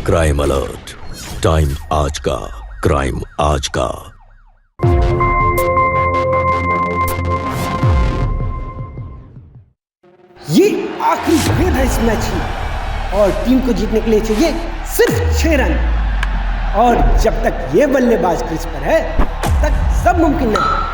Crime alert, time आज का, crime आज का। ये आखिरी गेंद है इस मैच की और टीम को जीतने के लिए चाहिए सिर्फ 6 रन। और जब तक ये बल्लेबाज क्रीज पर है तब तक सब मुमकिन नहीं।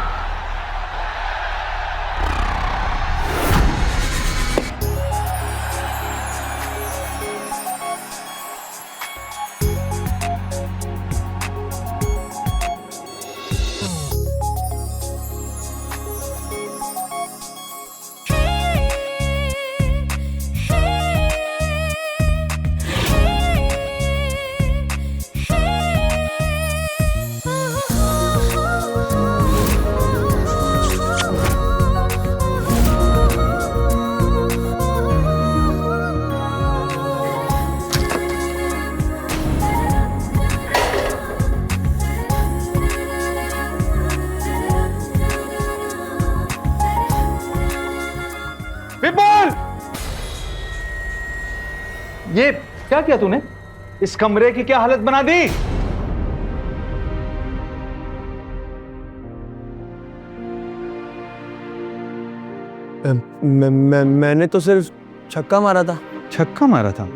विपुल, ये क्या किया तूने? इस कमरे की क्या हालत बना दी? मैंने तो सिर्फ छक्का मारा था। छक्का मारा था?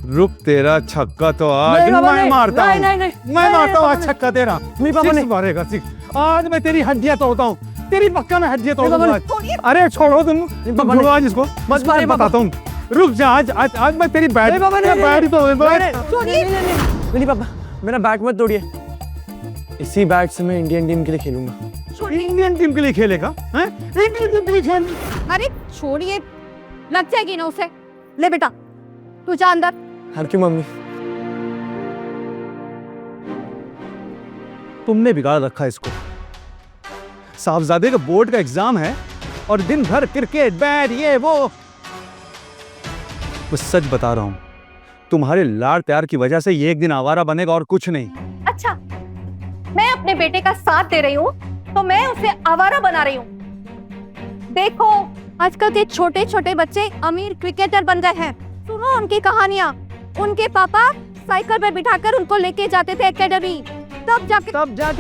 रुक, तेरा छक्का तो आज मैं मारता हूँ। मैं मारता हूँ आज छक्का तेरा। सिक्स मारेगा, सिक्स। आज मैं तेरी हड्डियां तोड़ता हूँ, तेरी पक्का मैं हड्डियां तोड़ूंगा। अरे छोड़ो तुम, छोड़ो आज इसको। बस मैं बताता हूँ, रुक जा। आज मैं तेरी बैट ही तोड़ूंगा। नहीं पापा, मेरा बैट मत तोड़िए। इसी बैट से मैं इंडियन टीम के लिए खेलूंगा। इंडियन टीम के लिए खेलेगा? इंडियन टीम के लिए खेल? अरे छोड़िए, लग जाएगी ना उसे। ले बेटा, तू जा अंदर। Thank you mummy. तुमने बिगाड़ रखा इसको। साहबजादे का बोर्ड का एग्जाम है और दिन भर क्रिकेट, बैट, ये वो। मैं सच बता रहा हूं, तुम्हारे लाड़ प्यार की वजह से ये एक दिन आवारा बनेगा और कुछ नहीं। अच्छा, मैं अपने बेटे का साथ दे रही हूँ तो मैं उसे आवारा बना रही हूँ। देखो, आजकल के छोटे छोटे बच्चे अमीर क्रिकेटर बन गए हैं। सुनो उनकी कहानियाँ। उनके पापा साइकिल पर बिठाकर उनको लेके जाते थे एकेडमी। तब जाके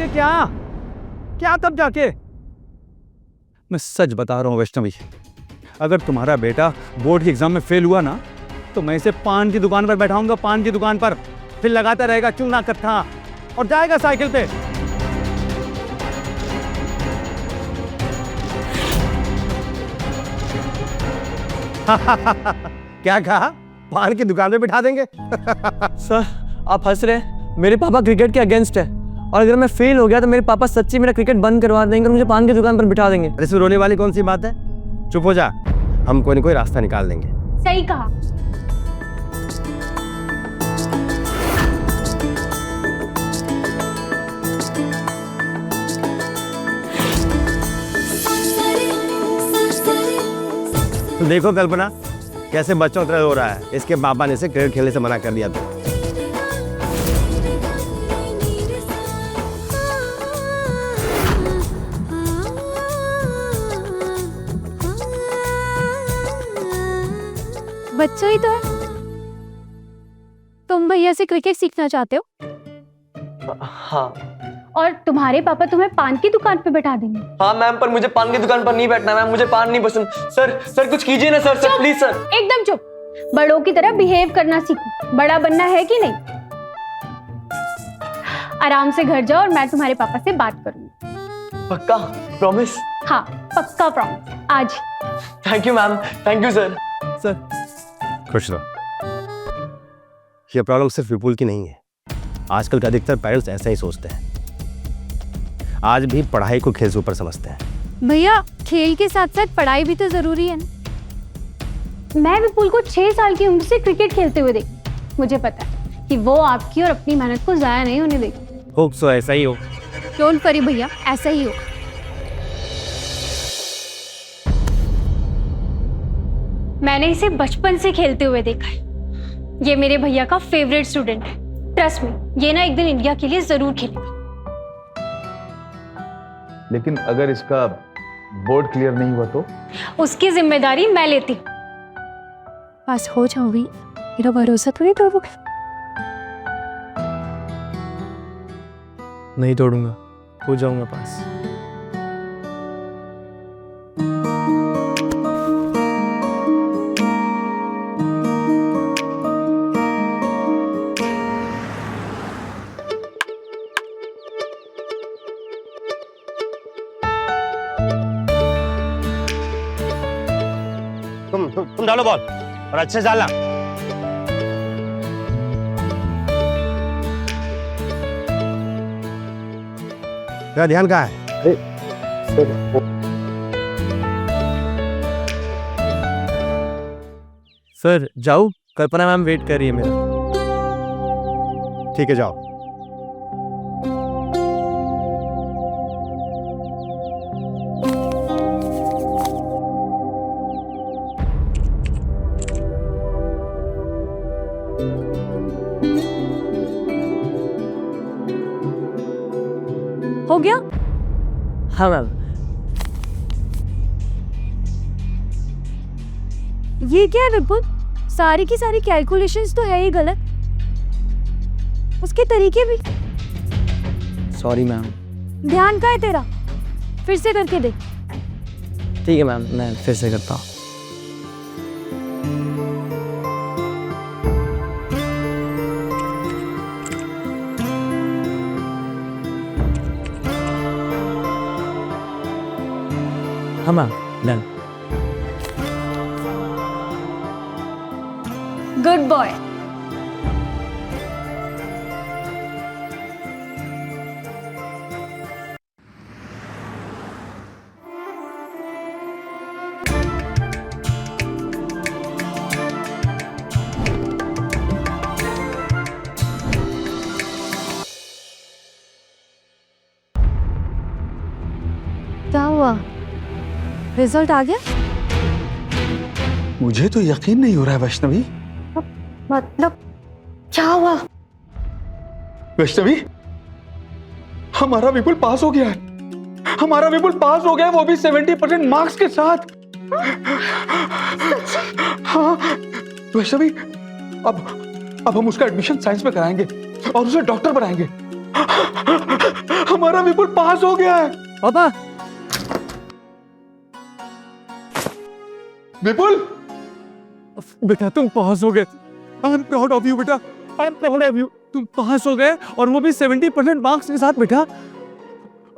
क्या तब जाके? मैं सच बता रहा हूँ वैष्णवी, अगर तुम्हारा बेटा बोर्ड के एग्जाम में फेल हुआ ना, तो मैं इसे पान की दुकान पर बैठाऊंगा, पान की दुकान पर। फिर लगाता रहेगा चूना कट्ठा और जाएगा साइकिल पे। क्या कहा? पान की दुकान पे बिठा देंगे? सर, आप हंस रहे हैं। मेरे पापा क्रिकेट के अगेंस्ट है और अगर मैं फेल हो गया तो मेरे पापा सच्ची मेरा क्रिकेट बंद करवा देंगे और मुझे पान की दुकान पर बिठा देंगे। इसमें रोने वाली कौन सी बात है? चुप हो जा, हम कोई ना कोई रास्ता निकाल देंगे। सही कहा। देखो कल्पना, कैसे बच्चों तरह हो रहा है। इसके पापा ने इसे क्रिकेट खेलने से मना कर दिया था। बच्चा ही तो है। तुम भैया से क्रिकेट सीखना चाहते हो? हाँ। और तुम्हारे पापा तुम्हें पान की दुकान पे बैठा देंगे? हाँ मैम, पर मुझे पान की दुकान पर नहीं बैठना मैम, मुझे पान नहीं पसंद। सर कुछ कीजिए ना सर, प्लीज सर। एकदम चुप। बड़ों की तरह बिहेव करना सीखो। बड़ा बनना है कि नहीं? आराम से घर जाओ और मैं तुम्हारे पापा से बात करूंगी। पक्का? प्रॉमिस? हाँ पक्का प्रॉमिस, आज। Thank you ma'am, thank you sir. खुश रहो। ये प्रॉब्लम सिर्फ विपुल की नहीं है, आजकल के अधिकतर पेरेंट्स ऐसा ही सोचते हैं। आज भी पढ़ाई को खेल से ऊपर समझते हैं। भैया, खेल के साथ साथ पढ़ाई भी तो जरूरी है ना। मैं विपुल को 6 साल की उम्र से क्रिकेट खेलते हुए देखी। मुझे पता है कि वो आपकी और अपनी मेहनत को जाया नहीं होने देगी। होप सो ऐसा ही हो। डोंट वरी भैया, ऐसा ही हो। मैंने इसे बचपन से खेलते हुए देखा है। ये मेरे भैया का फेवरेट स्टूडेंट है। ट्रस्ट मी, ये ना एक दिन इंडिया के लिए जरूर खेलेगा। लेकिन अगर इसका बोर्ड क्लियर नहीं हुआ तो? उसकी जिम्मेदारी मैं लेती हूँ। पास हो जाऊंगी, मेरा भरोसा तो नहीं तोड़ोगे? नहीं तोड़ूंगा, हो जाऊंगा पास। तुम डालो बॉल और अच्छे से डालना। तेरा ध्यान कहाँ है? सर जाऊँ? कल्पना मैम वेट कर रही है मेरा। ठीक है, जाओ। हो गया? हाँ मैम। ये क्या है विपुल? सारी की सारी कैलकुलेशंस तो है ही गलत, उसके तरीके भी। Sorry ma'am. ध्यान का है तेरा? फिर से करके दे। ठीक है मैम, मैं फिर से करता हूँ। हाँ मैम, डन। Good boy. क्या हुआ? रिजल्ट आ गया? मुझे तो यकीन नहीं हो रहा है वैष्णवी। मतलब क्या हुआ? वैष्णवी, हमारा विपुल पास हो गया है। हमारा विपुल पास हो गया है, वो भी 70% मार्क्स के साथ। हाँ वैष्णवी, अब हम उसका एडमिशन साइंस में कराएंगे और उसे डॉक्टर बनाएंगे। हमारा विपुल पास हो गया है। पापा, विपुल, बेटा तुम पास हो गए। I am proud of you बेटा, I am proud of you. तुम पास हो गए और वो भी 70% मार्क्स के साथ बेटा।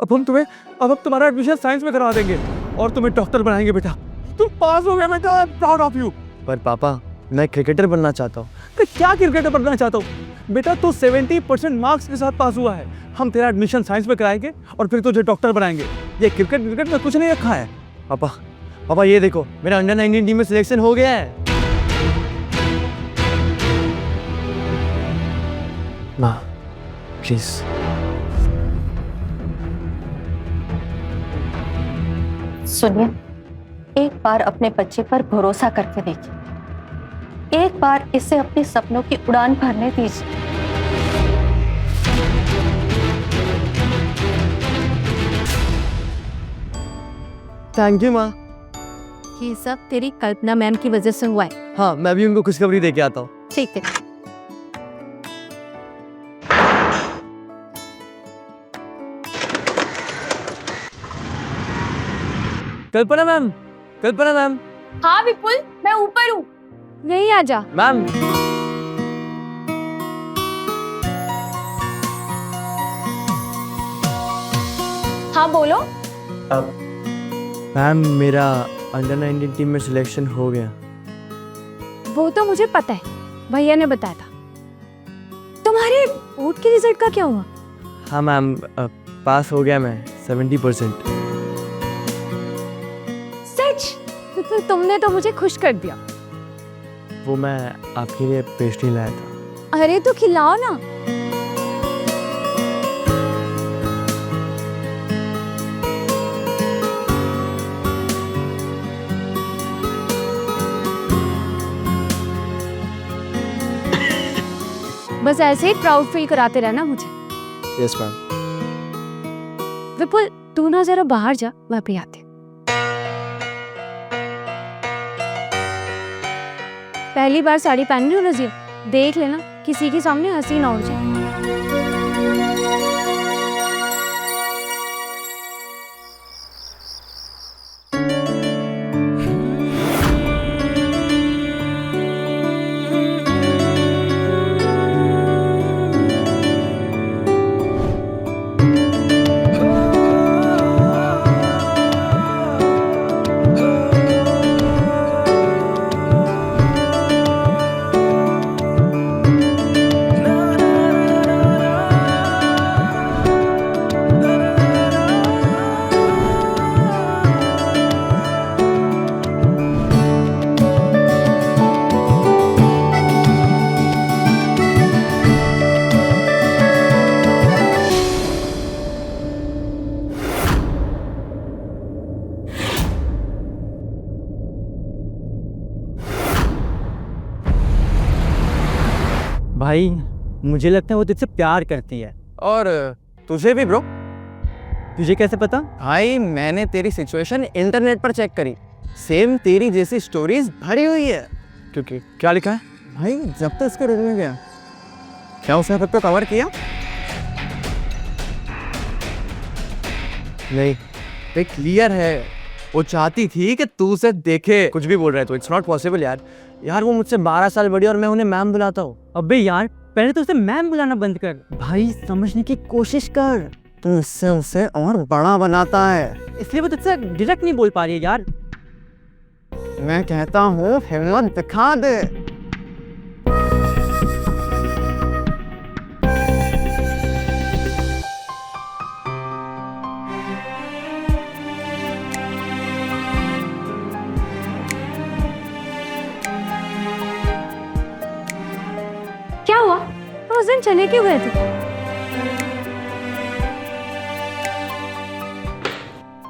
अब तुम्हारा एडमिशन साइंस में करा देंगे और तुम्हें डॉक्टर बनाएंगे बेटा। तुम पास हो गए बेटा, I am proud of you. पर पापा, मैं क्रिकेटर बनना चाहता हूँ। तो क्या क्रिकेटर बनना चाहता हूँ बेटा? तू 70% मार्क्स के साथ पास हुआ है। हम तेरा एडमिशन साइंस में कराएंगे और फिर तुझे डॉक्टर बनाएंगे। ये क्रिकेट में कुछ नहीं रखा है। पापा ये देखो, मेरा अंडर 19 टीम में सिलेक्शन हो गया है। माँ प्लीज। सुनिए, एक बार अपने बच्चे पर भरोसा करके देखिए। एक बार इसे अपने सपनों की उड़ान भरने दीजिए। थैंक यू माँ। ये सब तेरी कल्पना मैम की वजह से हुआ है। हाँ, मैं भी उनको खुशखबरी दे के आता हूँ। ठीक है। कल्पना मैम, कल्पना मैम। हाँ विपुल, मैं ऊपर हूँ। यहीं आ जा। मैम, हाँ बोलो। मैम मेरा अंडर 19 टीम में सिलेक्शन हो गया। वो तो मुझे पता है, भैया ने बताया था। तुम्हारे बोर्ड के रिजल्ट का क्या हुआ? हाँ मैम, पास हो गया मैं 70%। सच? तो तुमने तो मुझे खुश कर दिया। वो मैं आपके लिए पेस्ट्री लाया था। अरे तो खिलाओ ना। बस ऐसे ही प्राउड फील कराते रहना मुझे। Yes ma'am. विपुल, तू ना जरा बाहर जा, मैं भी आती हूँ। पहली बार साड़ी पहन रही हो रज़िया, देख लेना किसी के सामने हंसी ना हो जाए। भाई मुझे लगता है वो तुझसे प्यार करती है। और तुझे भी ब्रो? तुझे कैसे पता? भाई मैंने तेरी सिचुएशन इंटरनेट पर चेक करी, सेम तेरी जैसी स्टोरीज भरी हुई है। क्योंकि क्या लिखा है भाई, जब तक इसके रिजल्ट में गया क्या उसने खुद को कवर किया? नहीं, ये क्लियर है, वो चाहती थी कि तू उसे देखे। कुछ भी बोल रहा है तो इट्स नॉट पॉसिबल यार। यार वो मुझसे 12 साल बड़ी और मैं उन्हें मैम बुलाता हूँ। अबे यार पहले तो उसे मैम बुलाना बंद कर भाई, समझने की कोशिश कर। तू इससे उसे और बड़ा बनाता है, इसलिए वो तुझसे डायरेक्ट नहीं बोल पा रही है यार। मैं कहता हूँ हिम्मत दिखा दे। क्या हुआ? उस दिन चले क्यों गए थे?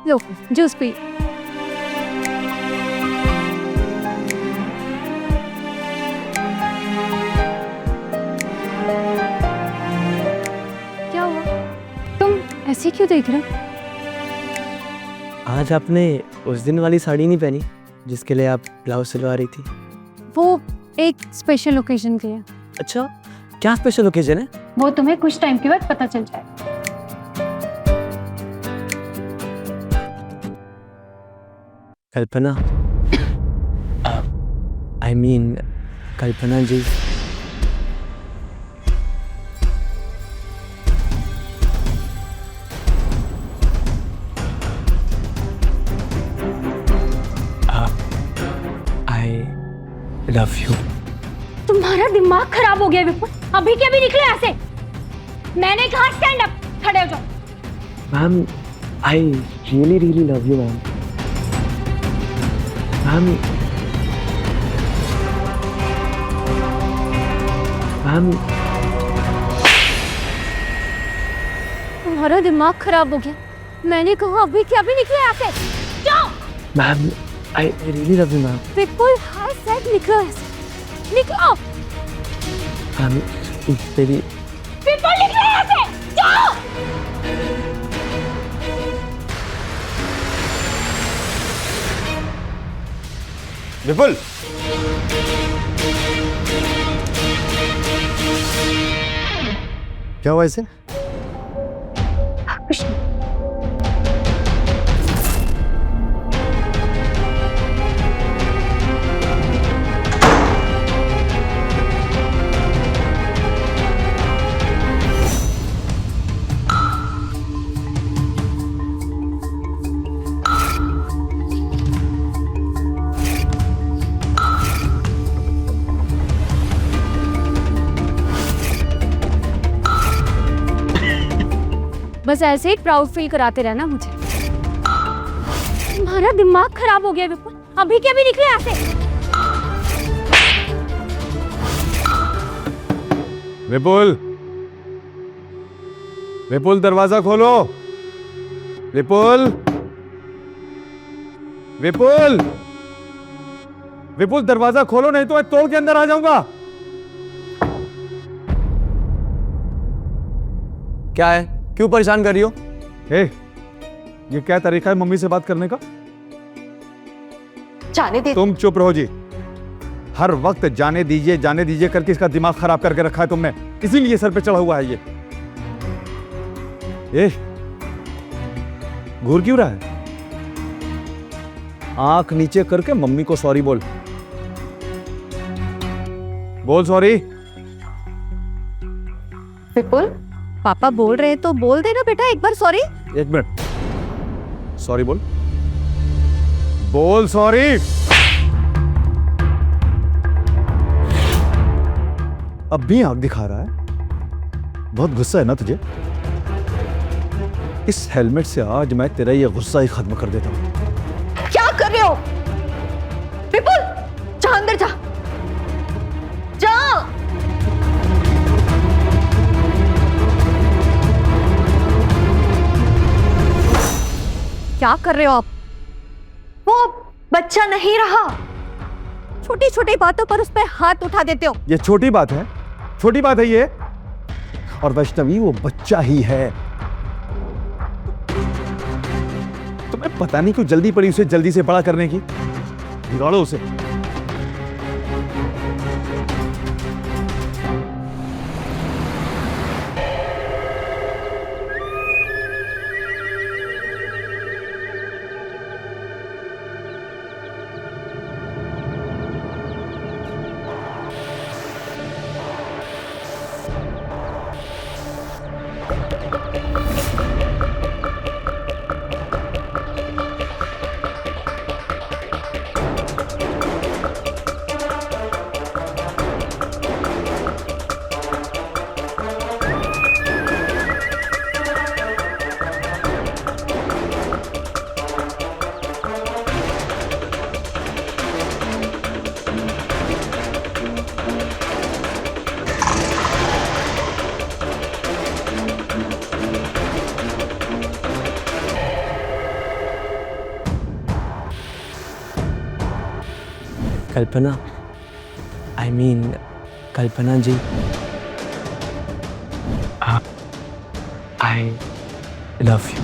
लो जूस पी। क्या हुआ? तुम ऐसे क्यों देख रहे हो? आज आपने उस दिन वाली साड़ी नहीं पहनी जिसके लिए आप ब्लाउज सिलवा रही थी? वो एक स्पेशल ओकेजन के लिए। अच्छा, क्या स्पेशल ओकेजन है? वो तुम्हें कुछ टाइम के बाद पता चल जाए। Kalpana, I mean Kalpana ji. I love you. तुम्हारा दिमाग खराब हो गया विपुल, अभी के अभी निकले ऐसे। मैंने कहा स्टैंड अप, खड़े हो जाओ। Ma'am I really really love you ma'am. Ma'am तुम्हारा दिमाग खराब हो गया, मैंने कहा अभी के अभी निकले ऐसे। जाओ। Ma'am I really love you ma'am. Vipul hi said निकलो ऐसे, निकलो। मैम तेरी विपुल निकलो ऐसे, जाओ। विपुल, क्या हुआ इसे? बस ऐसे ही प्राउड फील कराते रहना मुझे। तुम्हारा दिमाग खराब हो गया विपुल, अभी के अभी निकले ऐसे। विपुल, विपुल दरवाजा खोलो। विपुल, विपुल, विपुल दरवाजा खोलो नहीं तो मैं तोड़ के अंदर आ जाऊंगा। क्या है, क्यों परेशान कर रही हो? ये क्या तरीका है मम्मी से बात करने का? जाने दे। तुम चुप रहो जी। हर वक्त जाने दीजिए करके इसका दिमाग खराब करके रखा है तुमने, इसीलिए सर पे चढ़ा हुआ है ये। घूर क्यों रहा है? आंख नीचे करके मम्मी को सॉरी बोल। बोल सॉरी। विपुल पापा बोल रहे हैं तो बोल देना बेटा एक बार सॉरी। एक मिनट, सॉरी बोल, बोल सॉरी। अब भी आंख दिखा रहा है, बहुत गुस्सा है ना तुझे? इस हेलमेट से आज मैं तेरा ये गुस्सा ही खत्म कर देता हूं। क्या कर रहे हो विपुल? जा अंदर जा, जा। क्या कर रहे हो आप? वो बच्चा नहीं रहा। छोटी छोटी बातों पर उस पर हाथ उठा देते हो। ये छोटी बात है? छोटी बात है ये। और वैष्णवी वो बच्चा ही है। तुम्हें पता नहीं क्यों जल्दी पड़ी उसे जल्दी से बड़ा करने की। बिगाड़ो उसे। कल्पना, I mean Kalpana ji, I love you.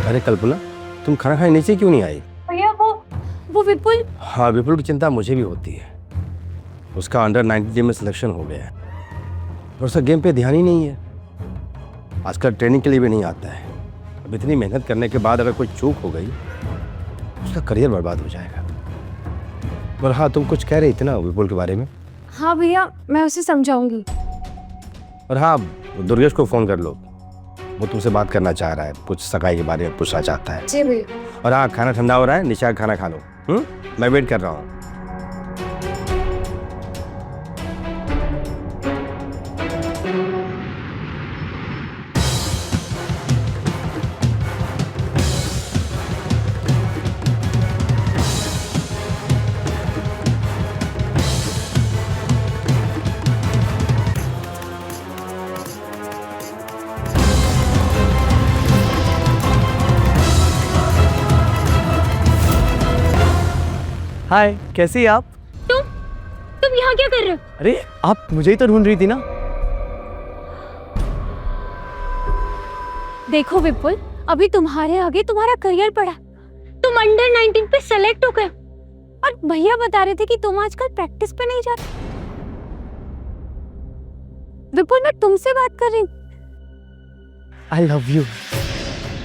अरे कल्पना, तुम खाना खाने नीचे क्यों नहीं आई? भैया वो विपुल। हाँ, विपुल की चिंता मुझे भी होती है। उसका अंडर 19 में सिलेक्शन हो गया है और उसका गेम पे ध्यान ही नहीं है। आजकल ट्रेनिंग के लिए भी नहीं आता है। अब इतनी मेहनत करने के बाद अगर कोई चूक हो गई उसका करियर बर्बाद हो जाएगा। पर हाँ, तुम कुछ कह रही थी ना विपुल के बारे में? हाँ भैया, मैं उसे समझाऊंगी। और हाँ, दुर्गेश को फ़ोन कर लो, वो तुमसे बात करना चाह रहा है, कुछ सगाई के बारे में पूछना चाहता है। जी भैया। और हाँ, खाना ठंडा हो रहा है, नीचे खाना खा लो। मैं वेट कर रहा हूँ। हाय, कैसी आप? तुम यहाँ क्या कर रहे हो? अरे आप मुझे ही तो ढूंढ रही थी ना। देखो विपुल, अभी तुम्हारे आगे तुम्हारा करियर पड़ा। तुम अंडर 19 पे सेलेक्ट हो गए और भैया बता रहे थे कि तुम आजकल प्रैक्टिस पे नहीं जाते। विपुल, मैं तुमसे बात कर रही हूँ। आई लव यू।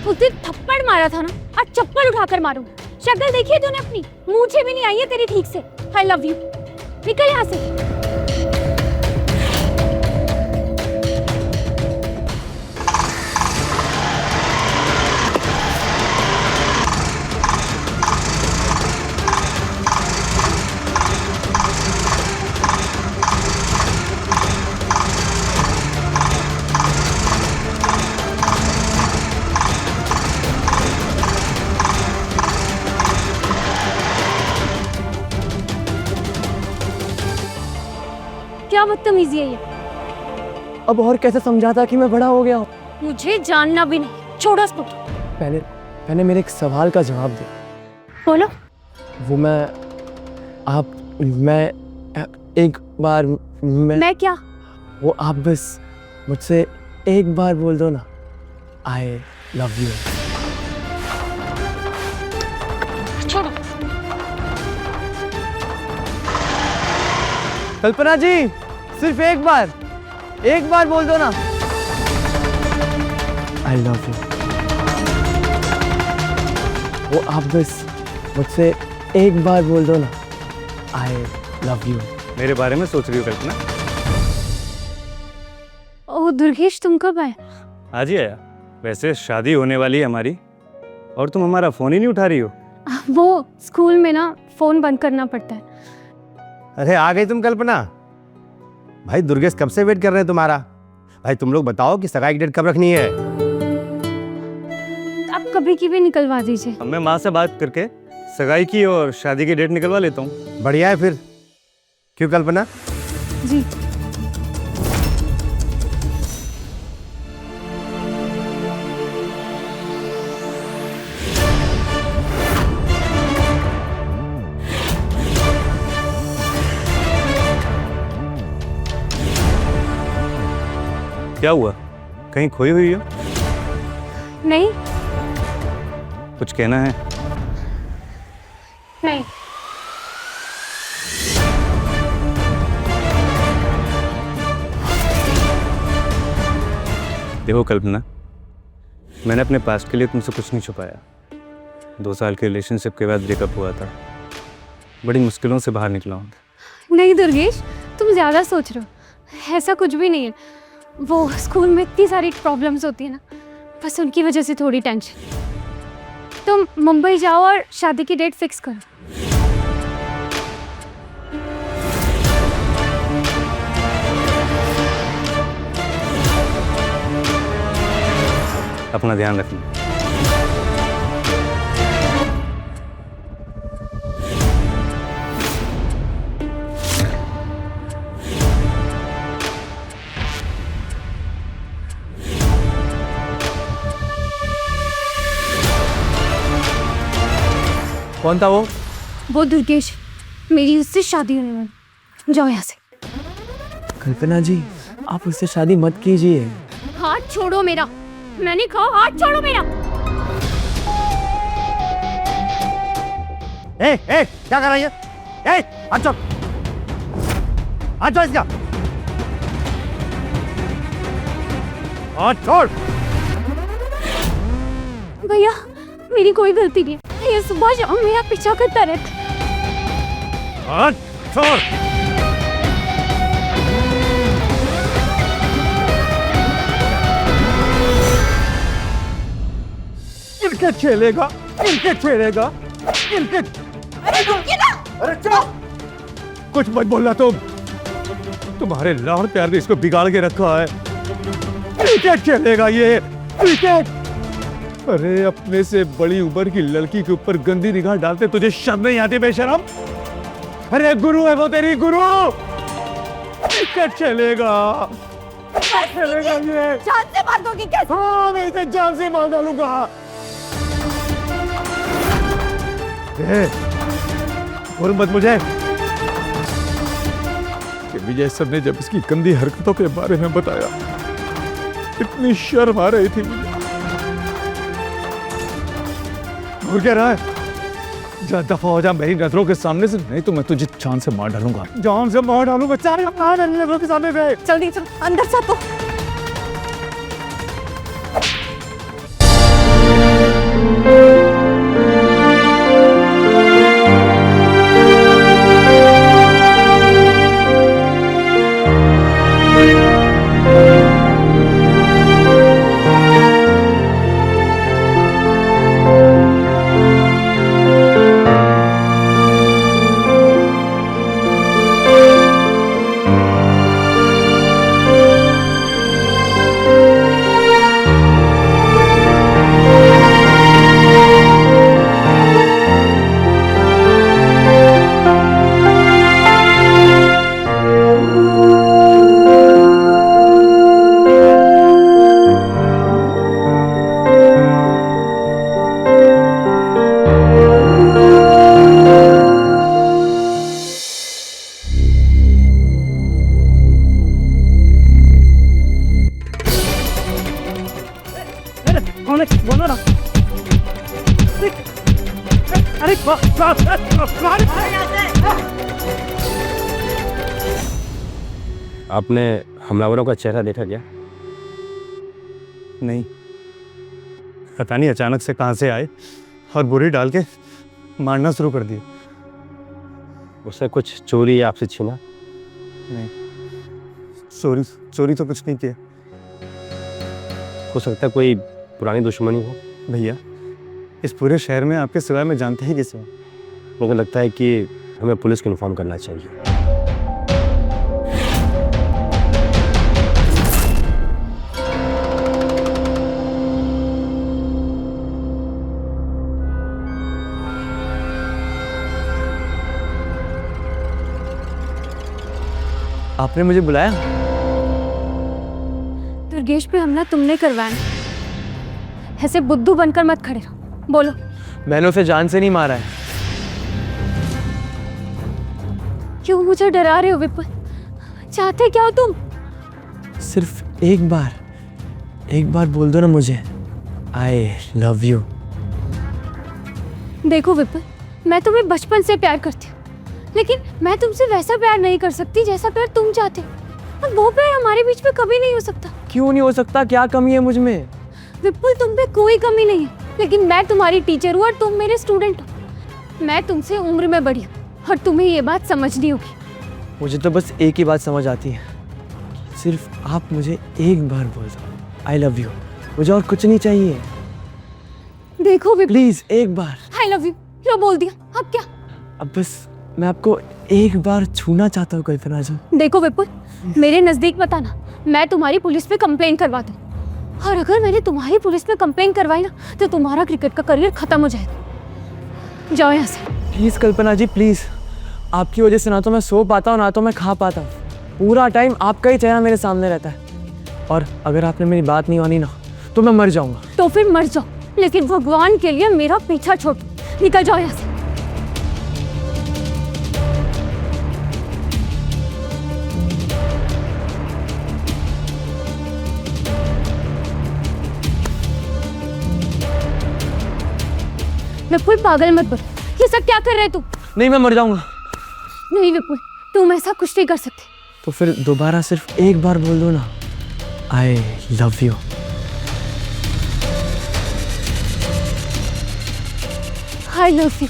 उस दिन थप्पड़ मारा था ना, आज चप्पल उठाकर मारूं। शक्ल देखिए तूने अपनी, मुझे भी नहीं आई है तेरी ठीक से। आई लव यू। निकल यहाँ से। क्या बदतमीजी है ये? अब और कैसे समझाता कि मैं बड़ा हो गया हूँ? मुझे जानना भी नहीं। छोड़ो इसको। पहले मेरे एक सवाल का जवाब दो। बोलो। वो मैं एक बार मैं क्या? वो आप बस मुझसे एक बार बोल दो ना, आई लव यू। छोड़ो। कल्पना जी, सिर्फ एक बार बोल दो ना। I love you. वो आप बस मुझसे एक बार बोल दो ना, आई लव यू। मेरे बारे में सोच रही हो कल्पना? ओ दुर्गेश, तुम कब आए? आज ही आया। वैसे शादी होने वाली है हमारी और तुम हमारा फोन ही नहीं उठा रही हो। वो स्कूल में ना फोन बंद करना पड़ता है। अरे आ गई तुम कल्पना। भाई दुर्गेश कब से वेट कर रहे हैं तुम्हारा। भाई तुम लोग बताओ कि सगाई की डेट कब रखनी है। आप कभी की भी निकलवा दीजिए। अब मैं माँ से बात करके सगाई की और शादी की डेट निकलवा लेता हूँ। बढ़िया है फिर। क्यों कल्पना? जी। क्या हुआ, कहीं खोई हुई हो? नहीं कुछ कहना है? नहीं। देखो कल्पना, मैंने अपने पास्ट के लिए तुमसे कुछ नहीं छुपाया। 2 साल के रिलेशनशिप के बाद ब्रेकअप हुआ था। बड़ी मुश्किलों से बाहर निकला हूँ। नहीं दुर्गेश, तुम ज़्यादा सोच रहे हो। ऐसा कुछ भी नहीं है। वो स्कूल में इतनी सारी प्रॉब्लम्स होती है ना, बस उनकी वजह से थोड़ी टेंशन। तुम मुंबई जाओ और शादी की डेट फिक्स करो। अपना ध्यान रखना। कौन था वो? वो दुर्गेश, मेरी उससे शादी होने वाली। जाओ यहाँ से। कल्पना जी, आप उससे शादी मत कीजिए। हाथ छोड़ो मेरा, मैंने कहा हाथ छोड़ो मेरा। क्या कर रही है? हाथ छोड़, हाथ छोड़ इसका, हाथ छोड़। भैया, मेरी कोई गलती नहीं है। ये सुबह शाम मेरा पीछा करता रहता है। हाथ छोड़। इनके खेलेगा, इनके खेलेगा, इनके। अरे चुप! कुछ मत बोलना तुम। तुम्हारे लाड़ प्यार ने इसको बिगाड़ के रखा है। क्रिकेट खेलेगा ये, क्रिकेट। अरे अपने से बड़ी उम्र की लड़की के ऊपर गंदी निगाह डालते तुझे शर्म नहीं आती बेशरम? अरे गुरु है वो तेरी, गुरु। क्रिकेट खेलेगा, खेलेगा ये। जान से मार दोगी कैसे? हाँ, मैं इसे जान से मार डालूंगा। और मत मुझे कि विजय सर ने जब इसकी गंदी हरकतों के बारे में बताया, इतनी शर्म आ रही थी मुझे। और क्या रहा है? जा दफा हो जा मेरी नजरों के सामने से, नहीं तो मैं तुझे जान से मार डालूंगा। जान से मार डालूंगा। नजरों के सामने से। जल्दी चल, अंदर से तो। आपने हमलावरों का चेहरा देखा क्या? नहीं, पता नहीं अचानक से कहाँ से आए और बुरी डाल के मारना शुरू कर दिए। उससे कुछ चोरी या आपसे छीना? नहीं, चोरी तो कुछ नहीं किया। हो सकता है कोई पुरानी दुश्मनी हो। भैया, इस पूरे शहर में आपके सिवाय मैं जानते ही किसे? मुझे लगता है कि हमें पुलिस को इन्फॉर्म करना चाहिए। आपने मुझे बुलाया? दुर्गेश पे हमला तुमने करवाया। ऐसे बुद्धू बनकर मत खड़े रहो, बोलो। मैंने उसे जान से नहीं मारा है। क्यों मुझे डरा रहे हो विपुल? चाहते क्या हो तुम? सिर्फ एक बार बोल दो ना मुझे, आई लव यू। देखो विपुल, मैं तुम्हें बचपन से प्यार करती हूँ, लेकिन मैं तुमसे वैसा प्यार नहीं कर सकती जैसा प्यार तुम चाहते हो। और वो प्यार हमारे बीच में कभी नहीं हो सकता। क्यों नहीं हो सकता? क्या कमी है मुझ में? विपुल, तुम पे कोई कमी नहीं है, लेकिन मैं तुम्हारी टीचर हूँ और तुम मेरे स्टूडेंट हो। मैं तुमसे उम्र में बड़ी हूँ और तुम्हें ये बात समझनी होगी। मुझे तो बस एक ही बात समझ आती है, सिर्फ आप मुझे एक बार बोल दो आई लव यू, मुझे और कुछ नहीं चाहिए। देखो विपुल, प्लीज एक बार। आई लव यू लो बोल दिया, अब क्या? अब बस मैं आपको एक बार छूना चाहता हूँ कल्पना जी। देखो विपुल, मेरे नजदीक मत आना, मैं तुम्हारी पुलिस पे कंप्लेन करवा दूँ। और अगर मैंने तुम्हारी पुलिस पे कंप्लेन करवाई ना, तो तुम्हारा क्रिकेट का करियर खत्म हो जाएगा। जाओ यहाँ से। Please Kalpana ji, please. आपकी वजह से ना तो मैं सो पाता हूँ ना तो मैं खा पाता हूँ। पूरा टाइम आपका ही चेहरा मेरे सामने रहता है, और अगर आपने मेरी बात नहीं मानी ना तो मैं मर जाऊंगा। तो फिर मर जाओ, लेकिन भगवान के लिए मेरा पीछा छोड़ दो। निकल जाओ यहाँ से। विपुल, पागल मत बनो। ये सब क्या कर रहे तुम? नहीं, मैं मर जाऊंगा। नहीं विपुल, तुम ऐसा कुछ नहीं कर सकते। तो फिर दोबारा सिर्फ एक बार बोल दो ना, I love you. I love you.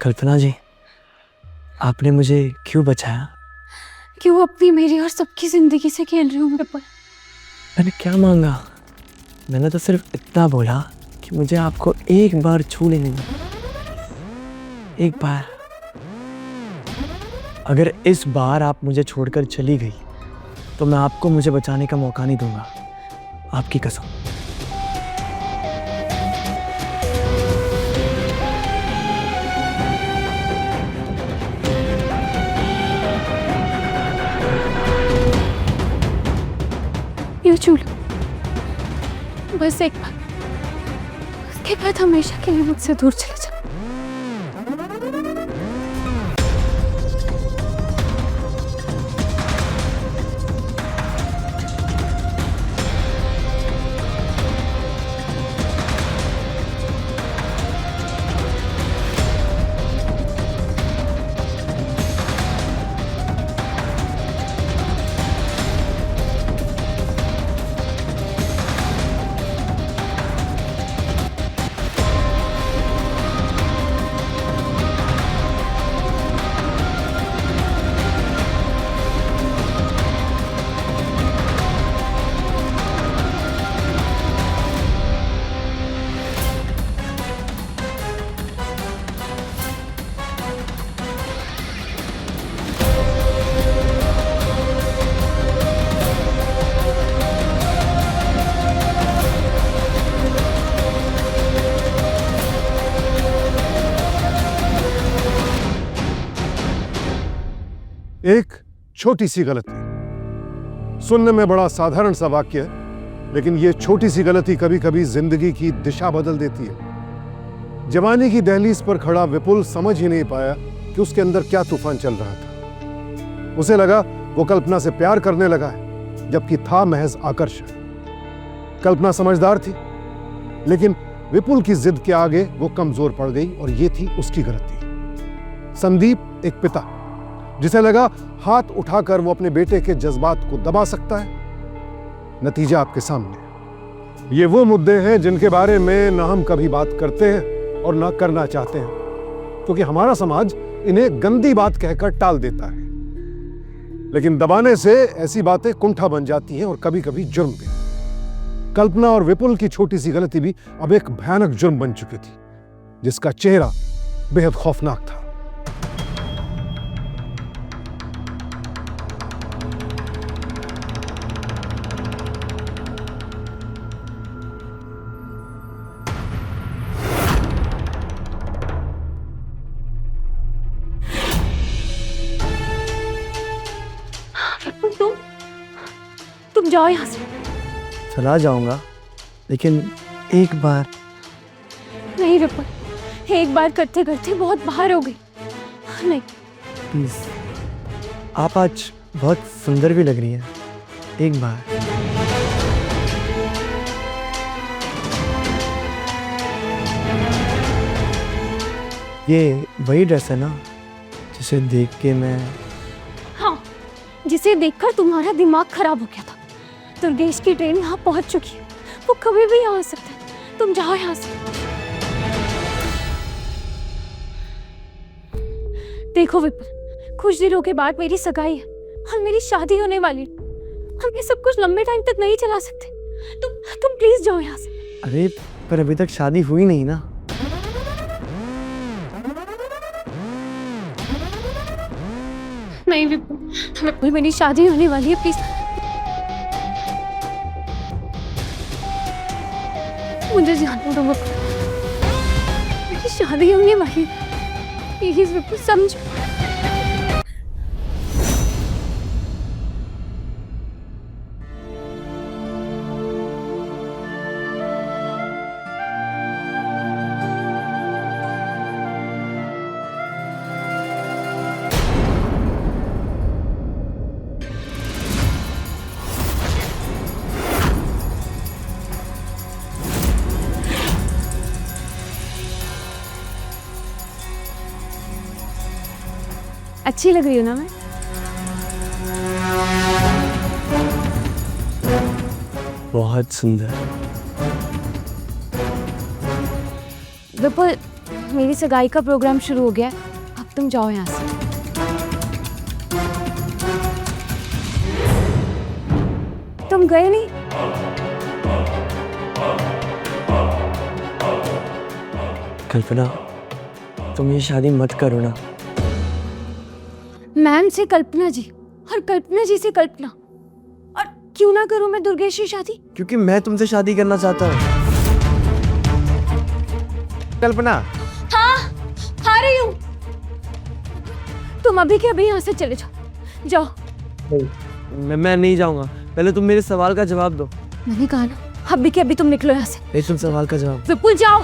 Kalpana ji, आपने मुझे क्यों बचाया? क्यों अपनी, मेरी और सबकी जिंदगी से खेल रही हूँ विपुल? मैंने क्या मांगा? मैंने तो सिर्फ इतना बोला कि मुझे आपको एक बार छू लेने दो, एक बार। अगर इस बार आप मुझे छोड़कर चली गई तो मैं आपको मुझे बचाने का मौका नहीं दूंगा, आपकी कसम। ये छू लो, बस एक बार। उसके बाद हमेशा के लिए मुझसे दूर चले जाओ। एक छोटी सी गलती, सुनने में बड़ा साधारण सा वाक्य है, लेकिन यह छोटी सी गलती कभी कभी जिंदगी की दिशा बदल देती है। जवानी की दहलीज पर खड़ा विपुल समझ ही नहीं पाया कि उसके अंदर क्या तूफान चल रहा था। उसे लगा वो कल्पना से प्यार करने लगा है, जबकि था महज आकर्षण। कल्पना समझदार थी, लेकिन विपुल की जिद के आगे वो कमजोर पड़ गई, और ये थी उसकी गलती। संदीप एक पिता जिसे लगा हाथ उठाकर वो अपने बेटे के जज्बात को दबा सकता है। नतीजा आपके सामने। ये वो मुद्दे हैं जिनके बारे में ना हम कभी बात करते हैं और ना करना चाहते हैं, क्योंकि हमारा समाज इन्हें गंदी बात कहकर टाल देता है। लेकिन दबाने से ऐसी बातें कुंठा बन जाती हैं और कभी कभी जुर्म भी। कल्पना और विपुल की छोटी सी गलती भी अब एक भयानक जुर्म बन चुकी थी, जिसका चेहरा बेहद खौफनाक था। तुम जाओ यहाँ से। चला जाऊंगा, लेकिन एक बार। नहीं विपुल, एक बार करते करते बहुत बाहर हो गई। नहीं प्लीज, आप आज बहुत सुंदर भी लग रही हैं, एक बार। ये वही ड्रेस है ना जिसे देख के मैं। हाँ, जिसे देखकर तुम्हारा दिमाग खराब हो गया था। दुर्गेश की ट्रेन यहाँ पहुंच चुकी है, वो कभी भी यहाँ आ सकता है। तुम जाओ यहाँ से। देखो विपुल, कुछ दिनों के बाद मेरी सगाई है और मेरी शादी होने वाली है। हम ये सब कुछ लंबे टाइम तक नहीं चला सकते। तुम प्लीज जाओ यहाँ से। अरे पर अभी तक शादी हुई नहीं ना। नहीं विपुल, मेरी शादी होने वाली है, प्लीज मुझे जाने दो। मेरी शादी होने वाली है, प्लीज विपुल समझो। अच्छी लग रही हूँ ना मैं? बहुत सुंदर। विपुल, मेरी सगाई का प्रोग्राम शुरू हो गया है, अब तुम जाओ यहाँ से। तुम गए नहीं? कल्पना, तुम ये शादी मत करो ना। मैम से कल्पना जी और कल्पना जी से कल्पना, और क्यों ना करूं मैं दुर्गेश की शादी? क्योंकि मैं तुमसे शादी करना चाहता हूँ। कल्पना। हाँ, आ रही हूँ। तुम अभी के अभी यहाँ से चले जाओ। जाओ। मैं नहीं जाऊंगा, पहले तुम मेरे सवाल का जवाब दो। मैंने कहा ना, अभी के अभी तुम निकलो यहाँ से। नहीं, तुम सवाल का जवाब। विपुल जाओ।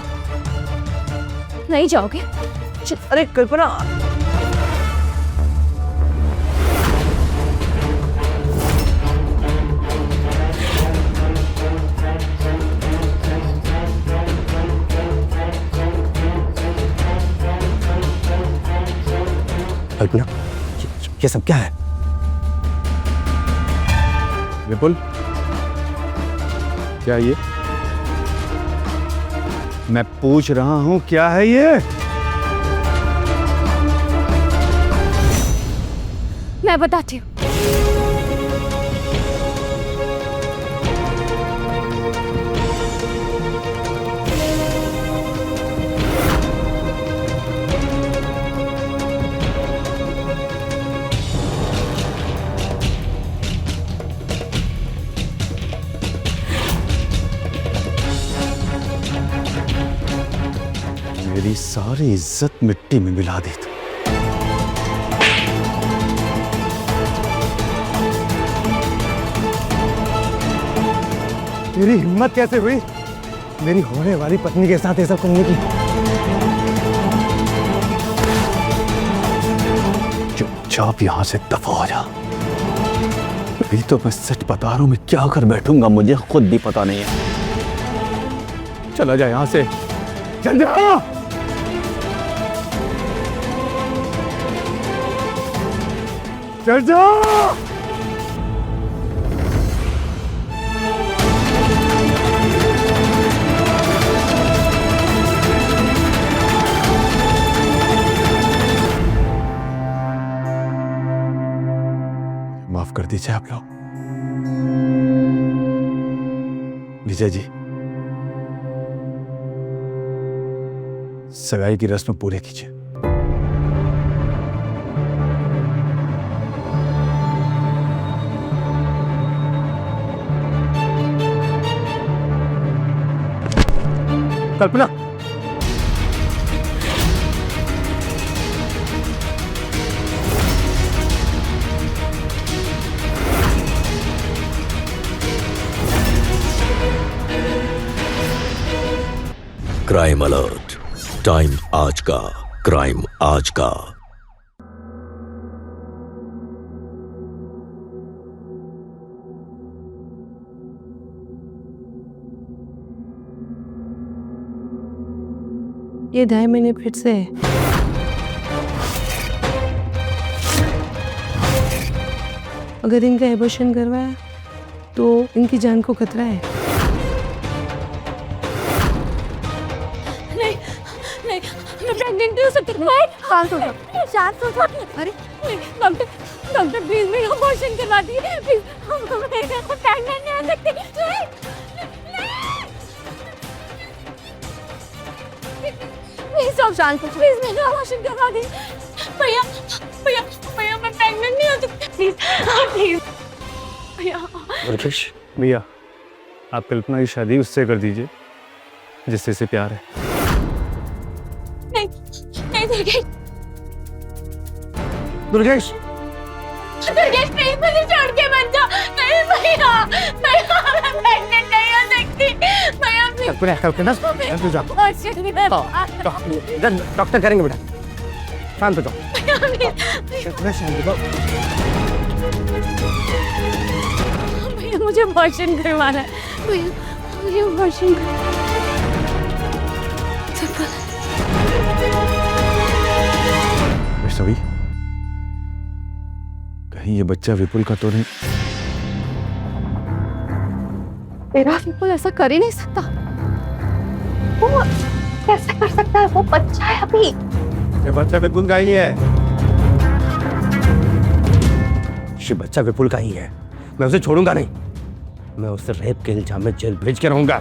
नहीं जाओगे? अरे कल्पना। कल्पना, ये सब क्या है? विपुल, क्या ये? मैं पूछ रहा हूं क्या है ये? मैं बताती हूँ। मेरी सारी इज्जत मिट्टी में मिला दी तू। तेरी हिम्मत कैसे हुई मेरी होने वाली पत्नी के साथ ऐसा करने की? चुपचाप यहां से दफा हो जा। अभी तो मैं सच बता रहा हूं, मैं क्या कर बैठूंगा मुझे खुद भी पता नहीं है। चला जा यहां से, चल जा। चल जाओ। माफ कर दीजिए आप लोग। विजय जी, सगाई की रस्म पूरे कीजिए। कल्पना, क्राइम अलर्ट, टाइम आज का, क्राइम आज का। ये 2.5 महीने फिर से है। अगर इनका एबॉर्शन करवाया तो इनकी जान को खतरा है। नहीं नहीं, मैं प्रेग्नेंट हो सकती हूँ। अरे डॉक्टर डॉक्टर प्लीज मेरी अबॉर्शन करवा दीजिए प्लीज। मैं प्रेग्नेंट नहीं हो सकती। प्लीज आप शांत हो, प्लीज मेरा अबॉर्शन करवा दीजिए। भैया भैया भैया मैं प्रेग्नेंट नहीं हो सकती। प्लीज प्लीज भैया। दुर्गेश, भैया, आप कल्पना की शादी उससे कर दीजिए जिससे इसे प्यार है। नहीं नहीं दुर्गेश, दुर्गेश, दुर्गेश प्लीज मुझे छोड़ के मत जाओ। नहीं भैया भैया मैं प्रेग्नेंट नहीं हो सकती। भैया प्लीज। कल्पना, तू जा। डॉक्टर करेंगे बेटा, शांत हो जाओ। भैया मुझे अबॉर्शन करवाना है। भैया मुझे अबॉर्शन वैष्णवी, कहीं ये बच्चा विपुल का तो नहीं? मेरा विपुल ऐसा कर ही नहीं सकता। वो कैसे कर सकता है? वो बच्चा है अभी। ये बच्चा विपुल का ही है। ये बच्चा विपुल का ही है। मैं उसे छोड़ूंगा नहीं। मैं उसे रेप के इल्जाम में जेल भेज के रहूंगा।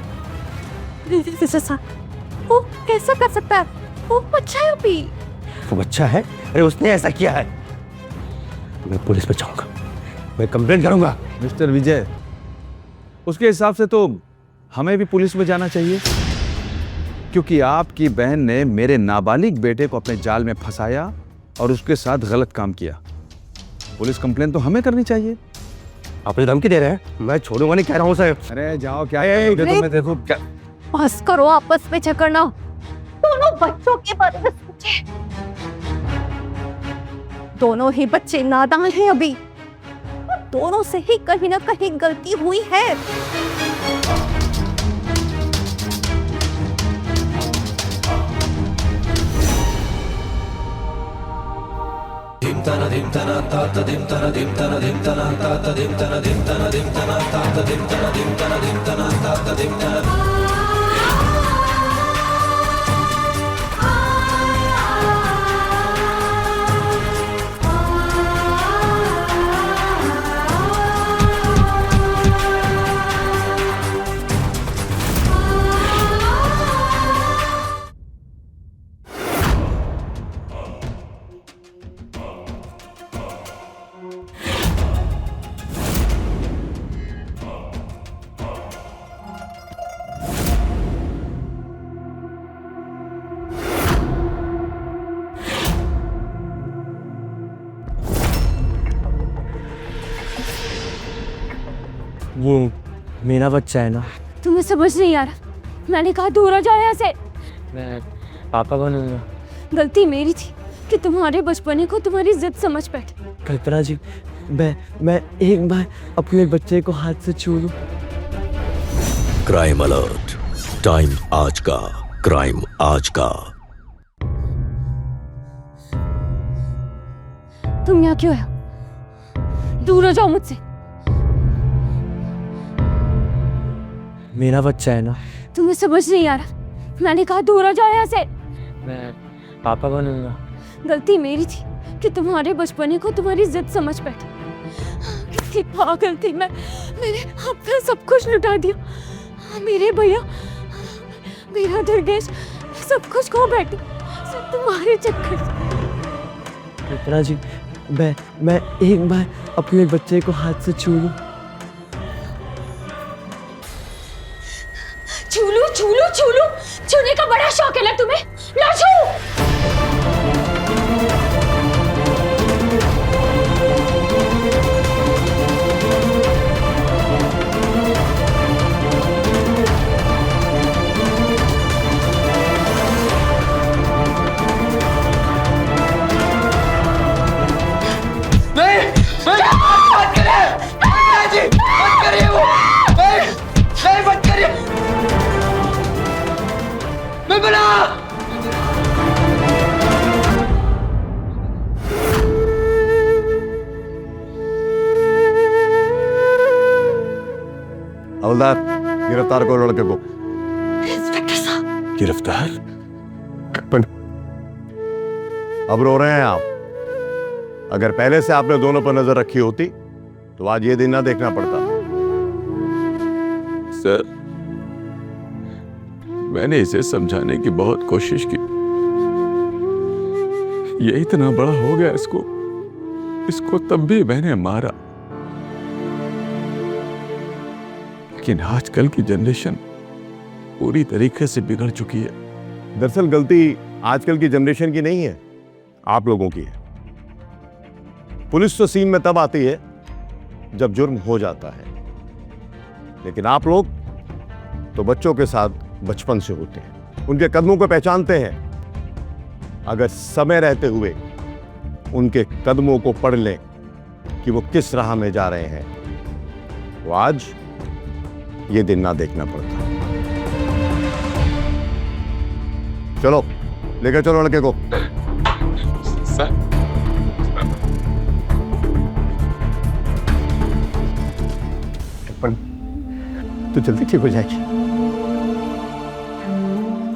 वो कैसा कर सकता है? वो बच्चा है अभी। वो बच्चा है? अरे उसने ऐसा किया है। मैं पुलिस पे जाऊंगा, मैं कंप्लेंट करूंगा। मिस्टर विजय, उसके हिसाब से तो हमें भी पुलिस में जाना चाहिए, क्योंकि आपकी बहन ने मेरे नाबालिग बेटे को अपने जाल में फंसाया और उसके साथ गलत काम किया। पुलिस कंप्लेंट तो हमें करनी चाहिए। आप मुझे धमकी दे रहे हैं? मैं छोड़ूंगा नहीं कह रहा हूँ सर। अरे जाओ, क्या है तो मैं देखो क्या। बस करो आपस में झगड़ना। दोनों बच्चों के बारे में सोचे। दोनों ही बच्चे नादान हैं अभी। दोनों से ही कहीं ना कहीं गलती हुई है। वो मेरा बच्चा है ना। तुम्हें समझ नहीं आ रहा। मैंने कहा दूर हो जाओ यहाँ से। मैं पापा बनूंगा। गलती मेरी थी कि तुम्हारे बचपने को तुम्हारी जिद समझ बैठ। कल्पना जी, मैं एक बार अपने बच्चे को हाथ से छू लूं। क्राइम अलर्ट, टाइम आज का, क्राइम आज का। तुम यहाँ क्यों हो? दूर हो जाओ मुझसे। मेरा बच्चा है ना। तुम्हें समझ नहीं आ रहा, मैंने कहा दूर हो जाओ यहाँ से। मैं पापा बनूंगा। गलती मेरी थी कि तुम्हारे बचपने को तुम्हारी जिद समझ बैठी। कितनी पागल थी मैं, मैंने अपना सब कुछ लुटा दिया। मेरे भैया, मेरा दुर्गेश, सब कुछ खो बैठी सब तुम्हारे चक्कर से। मित्रा जी, मैं एक बार अपने बच्चे को हाथ से छू लूं। छू लूं, छूने का बड़ा शौक है ना तुम्हें? लो छू। हवलदार, गिरफ्तार करो लड़के को। इंस्पेक्टर साहब। गिरफ्तार? अब रो रहे हैं आप? अगर पहले से आपने दोनों पर नजर रखी होती तो आज ये दिन ना देखना पड़ता। सर, मैंने इसे समझाने की बहुत कोशिश की। ये इतना बड़ा हो गया, इसको तब भी मैंने मारा। लेकिन आजकल की जनरेशन पूरी तरीके से बिगड़ चुकी है। दरअसल गलती आजकल की जनरेशन की नहीं है, आप लोगों की है। पुलिस तो सीन में तब आती है जब जुर्म हो जाता है, लेकिन आप लोग तो बच्चों के साथ बचपन से होते हैं, उनके कदमों को पहचानते हैं। अगर समय रहते हुए उनके कदमों को पढ़ लें कि वो किस राह में जा रहे हैं, तो आज ये दिन ना देखना पड़ता। चलो लेकर चलो लड़के को। सर, तो जल्दी ठीक हो जाएगी।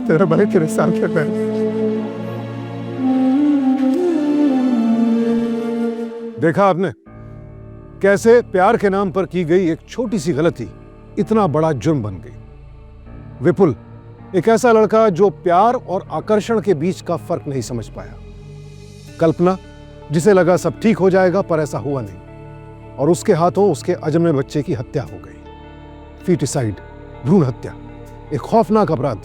तेरा भाई तेरे साथ क्या कर। देखा आपने कैसे प्यार के नाम पर की गई एक छोटी सी गलती इतना बड़ा जुर्म बन गई। विपुल एक ऐसा लड़का जो प्यार और आकर्षण के बीच का फर्क नहीं समझ पाया। कल्पना जिसे लगा सब ठीक हो जाएगा, पर ऐसा हुआ नहीं, और उसके हाथों उसके अजन्मे बच्चे की हत्या हो गई। फीटिसाइड, भ्रूण हत्या, एक खौफनाक अपराध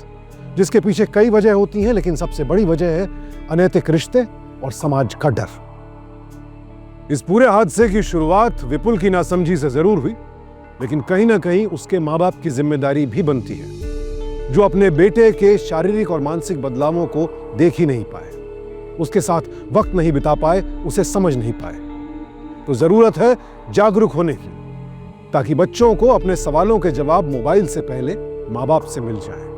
जिसके पीछे कई वजह होती हैं, लेकिन सबसे बड़ी वजह है अनैतिक रिश्ते और समाज का डर। इस पूरे हादसे की शुरुआत विपुल की नासमझी से जरूर हुई, लेकिन कहीं ना कहीं उसके माँ बाप की जिम्मेदारी भी बनती है, जो अपने बेटे के शारीरिक और मानसिक बदलावों को देख ही नहीं पाए, उसके साथ वक्त नहीं बिता पाए, उसे समझ नहीं पाए। तो जरूरत है जागरूक होने की, ताकि बच्चों को अपने सवालों के जवाब मोबाइल से पहले माँ बाप से मिल जाए।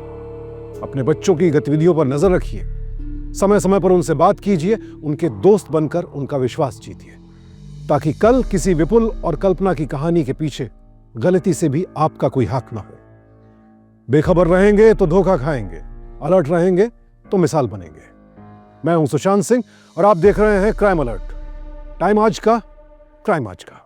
अपने बच्चों की गतिविधियों पर नजर रखिए, समय समय पर उनसे बात कीजिए, उनके दोस्त बनकर उनका विश्वास जीतिए, ताकि कल किसी विपुल और कल्पना की कहानी के पीछे गलती से भी आपका कोई हक ना हो। बेखबर रहेंगे तो धोखा खाएंगे, अलर्ट रहेंगे तो मिसाल बनेंगे। मैं हूं सुशांत सिंह और आप देख रहे हैं क्राइम अलर्ट। टाइम आज का, क्राइम आज का।